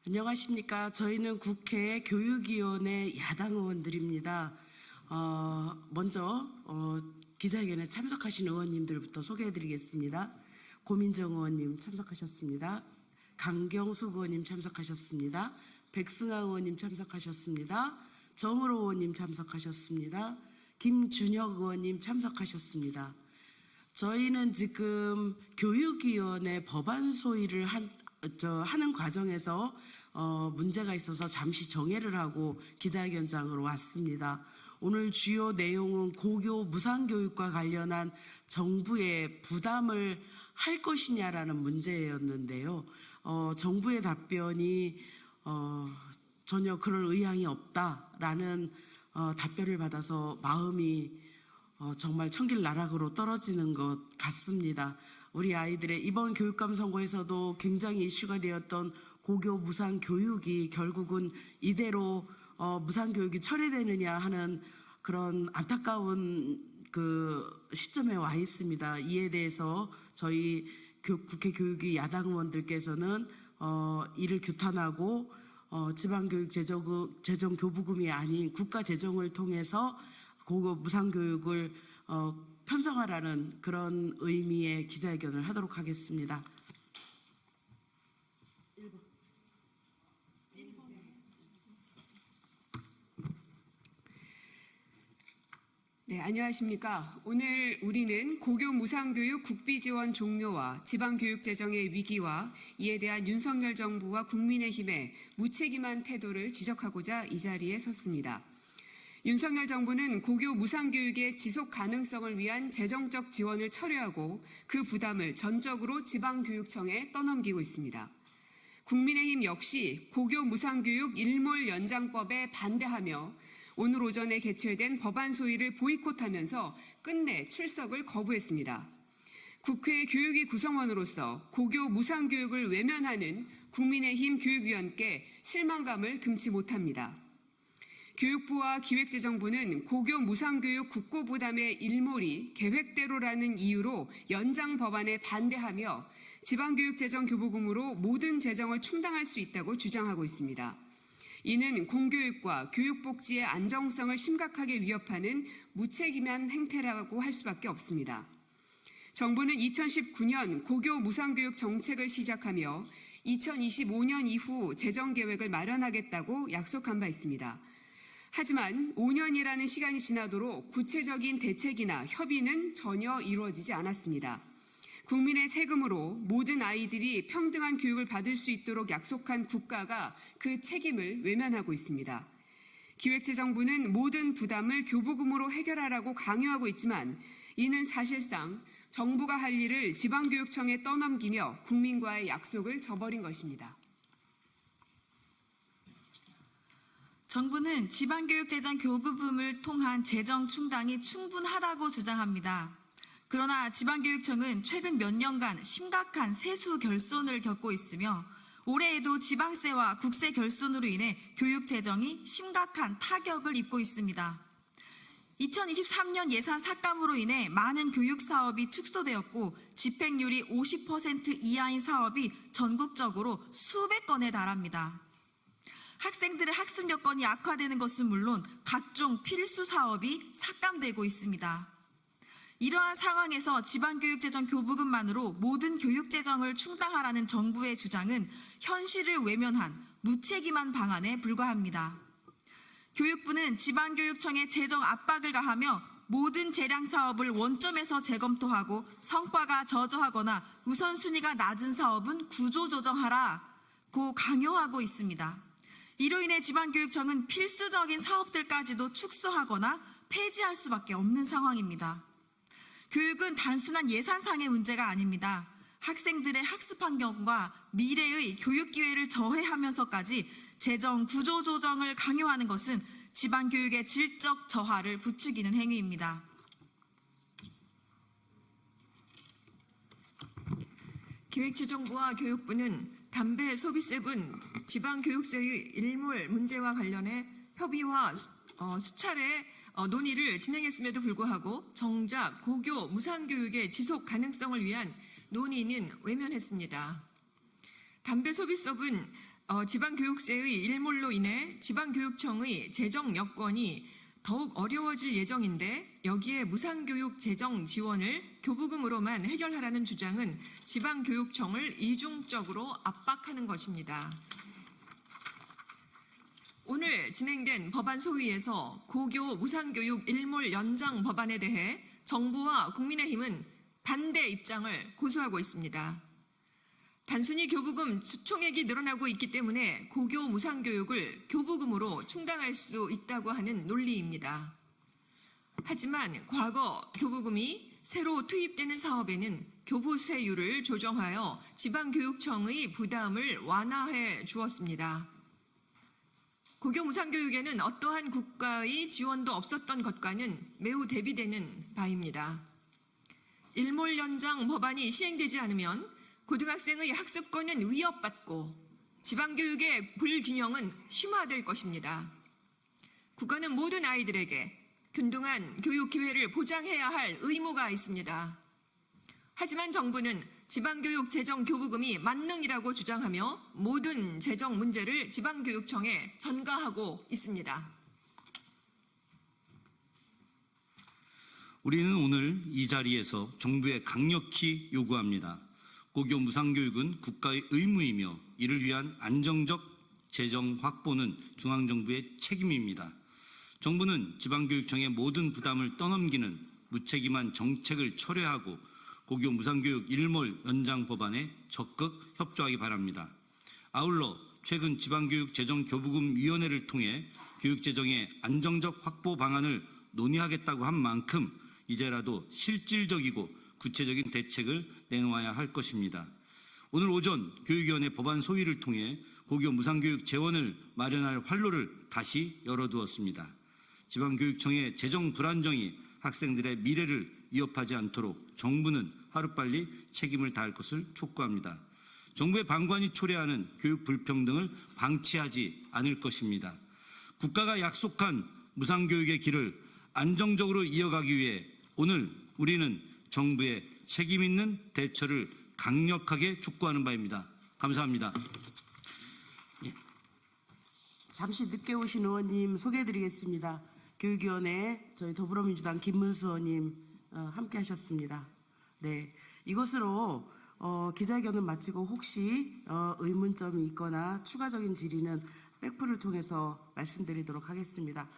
안녕하십니까. 저희는 국회 교육위원회 야당 의원들입니다. 먼저 기자회견에 참석하신 의원님들부터 소개해드리겠습니다. 고민정 의원님 참석하셨습니다. 강경숙 의원님 참석하셨습니다. 백승아 의원님 참석하셨습니다. 정으로 의원님 참석하셨습니다. 김준혁 의원님 참석하셨습니다. 저희는 지금 교육위원회 법안 소위를 하는 과정에서 문제가 있어서 잠시 정회를 하고 기자회견장으로 왔습니다. 오늘 주요 내용은 고교 무상교육과 관련한 정부의 부담을 할 것이냐라는 문제였는데요. 정부의 답변이 전혀 그럴 의향이 없다라는 답변을 받아서 마음이 정말 천길나락으로 떨어지는 것 같습니다. 우리 아이들의 이번 교육감 선거에서도 굉장히 이슈가 되었던 고교 무상교육이 결국은 이대로 무상교육이 철회되느냐 하는 그런 안타까운 그 시점에 와 있습니다. 이에 대해서 저희 국회 교육위 야당 의원들께서는 이를 규탄하고 지방교육 재정 교부금이 아닌 국가 재정을 통해서 고교 무상교육을 편성하라는 그런 의미의 기자회견을 하도록 하겠습니다. 네, 안녕하십니까. 오늘 우리는 고교 무상교육 국비지원 종료와 지방교육재정의 위기와 이에 대한 윤석열 정부와 국민의힘의 무책임한 태도를 지적하고자 이 자리에 섰습니다. 윤석열 정부는 고교 무상교육의 지속 가능성을 위한 재정적 지원을 철회하고 그 부담을 전적으로 지방교육청에 떠넘기고 있습니다. 국민의힘 역시 고교 무상교육 일몰 연장법에 반대하며 오늘 오전에 개최된 법안 소위를 보이콧하면서 끝내 출석을 거부했습니다. 국회 교육위 구성원으로서 고교 무상교육을 외면하는 국민의힘 교육위원께 실망감을 금치 못합니다. 교육부와 기획재정부는 고교 무상교육 국고부담의 일몰이 계획대로라는 이유로 연장 법안에 반대하며 지방교육재정교부금으로 모든 재정을 충당할 수 있다고 주장하고 있습니다. 이는 공교육과 교육복지의 안정성을 심각하게 위협하는 무책임한 행태라고 할 수밖에 없습니다. 정부는 2019년 고교 무상교육 정책을 시작하며 2025년 이후 재정계획을 마련하겠다고 약속한 바 있습니다. 하지만 5년이라는 시간이 지나도록 구체적인 대책이나 협의는 전혀 이루어지지 않았습니다. 국민의 세금으로 모든 아이들이 평등한 교육을 받을 수 있도록 약속한 국가가 그 책임을 외면하고 있습니다. 기획재정부는 모든 부담을 교부금으로 해결하라고 강요하고 있지만 이는 사실상 정부가 할 일을 지방교육청에 떠넘기며 국민과의 약속을 저버린 것입니다. 정부는 지방교육재정 교부금을 통한 재정 충당이 충분하다고 주장합니다. 그러나 지방교육청은 최근 몇 년간 심각한 세수 결손을 겪고 있으며 올해에도 지방세와 국세 결손으로 인해 교육재정이 심각한 타격을 입고 있습니다. 2023년 예산 삭감으로 인해 많은 교육사업이 축소되었고 집행률이 50% 이하인 사업이 전국적으로 수백 건에 달합니다. 학생들의 학습 여건이 악화되는 것은 물론 각종 필수 사업이 삭감되고 있습니다. 이러한 상황에서 지방교육재정 교부금만으로 모든 교육재정을 충당하라는 정부의 주장은 현실을 외면한 무책임한 방안에 불과합니다. 교육부는 지방교육청에 재정 압박을 가하며 모든 재량 사업을 원점에서 재검토하고 성과가 저조하거나 우선순위가 낮은 사업은 구조조정하라고 강요하고 있습니다. 이로 인해 지방교육청은 필수적인 사업들까지도 축소하거나 폐지할 수밖에 없는 상황입니다. 교육은 단순한 예산상의 문제가 아닙니다. 학생들의 학습 환경과 미래의 교육 기회를 저해하면서까지 재정 구조 조정을 강요하는 것은 지방교육의 질적 저하를 부추기는 행위입니다. 기획재정부와 교육부는 담배 소비세분 지방교육세의 일몰 문제와 관련해 협의와 수차례 논의를 진행했음에도 불구하고 정작 고교 무상교육의 지속 가능성을 위한 논의는 외면했습니다. 담배 소비세분 지방교육세의 일몰로 인해 지방교육청의 재정 여건이 더욱 어려워질 예정인데 여기에 무상교육 재정 지원을 교부금으로만 해결하라는 주장은 지방교육청을 이중적으로 압박하는 것입니다. 오늘 진행된 법안 소위에서 고교 무상교육 일몰 연장 법안에 대해 정부와 국민의힘은 반대 입장을 고수하고 있습니다. 단순히 교부금 총액이 늘어나고 있기 때문에 고교 무상교육을 교부금으로 충당할 수 있다고 하는 논리입니다. 하지만 과거 교부금이 새로 투입되는 사업에는 교부세율을 조정하여 지방교육청의 부담을 완화해 주었습니다. 고교 무상교육에는 어떠한 국가의 지원도 없었던 것과는 매우 대비되는 바입니다. 일몰 연장 법안이 시행되지 않으면 고등학생의 학습권은 위협받고 지방교육의 불균형은 심화될 것입니다. 국가는 모든 아이들에게 균등한 교육 기회를 보장해야 할 의무가 있습니다. 하지만 정부는 지방교육 재정 교부금이 만능이라고 주장하며 모든 재정 문제를 지방교육청에 전가하고 있습니다. 우리는 오늘 이 자리에서 정부에 강력히 요구합니다. 고교 무상교육은 국가의 의무이며 이를 위한 안정적 재정 확보는 중앙정부의 책임입니다. 정부는 지방교육청의 모든 부담을 떠넘기는 무책임한 정책을 철회하고 고교 무상교육 일몰 연장 법안에 적극 협조하기 바랍니다. 아울러 최근 지방교육 재정교부금위원회를 통해 교육재정의 안정적 확보 방안을 논의하겠다고 한 만큼 이제라도 실질적이고 구체적인 대책을 내놓아야 할 것입니다. 오늘 오전 교육위원회 법안 소위를 통해 고교 무상교육 재원을 마련할 활로를 다시 열어두었습니다. 지방교육청의 재정 불안정이 학생들의 미래를 위협하지 않도록 정부는 하루빨리 책임을 다할 것을 촉구합니다. 정부의 방관이 초래하는 교육 불평등을 방치하지 않을 것입니다. 국가가 약속한 무상교육의 길을 안정적으로 이어가기 위해 오늘 우리는 정부의 책임 있는 대처를 강력하게 촉구하는 바입니다. 감사합니다. 잠시 늦게 오신 의원님 소개해드리겠습니다. 교육위원회 저희 더불어민주당 김문수 의원님 함께 하셨습니다. 네, 이것으로 기자회견을 마치고 혹시 의문점이 있거나 추가적인 질의는 백프를 통해서 말씀드리도록 하겠습니다.